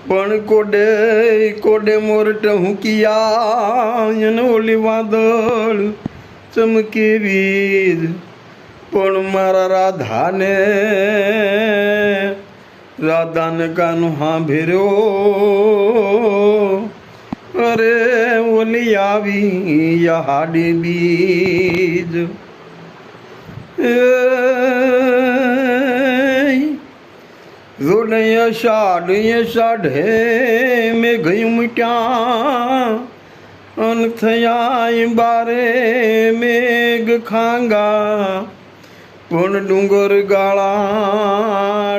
પણ કોડે કોડે મોરટ હુંકિયા એને ઓલી વાદળ ચમકે વીજ પણ મારા રાધાને કાનું સાંભળ્યો અરે ઓલી આવી હાડી બીજ રોડે સાઢે મેં ગયું મીટ્યા અન થયા બારે મેઘ ખાંગા પણ ડુંગર ગાળા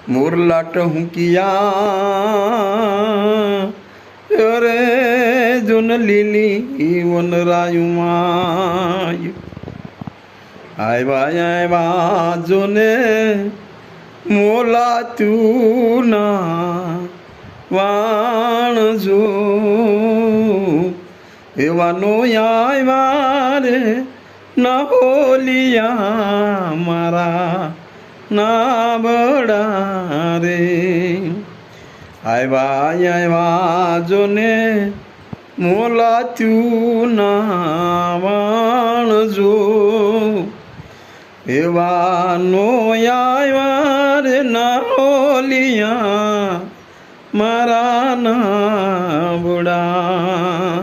મોરલાટ હુંકિયા અરે જોન લીલી વનરાયુમાં આવ્યા જોને મોલા તું ના વાણજો એવાનો આવ્યા રે ના હોલિયા મારા ના બડા રે આવ્યા જોને મોલા તું ના વાણજો એવાનો આવ્યા રે ના હોલિયા મારા ના બડા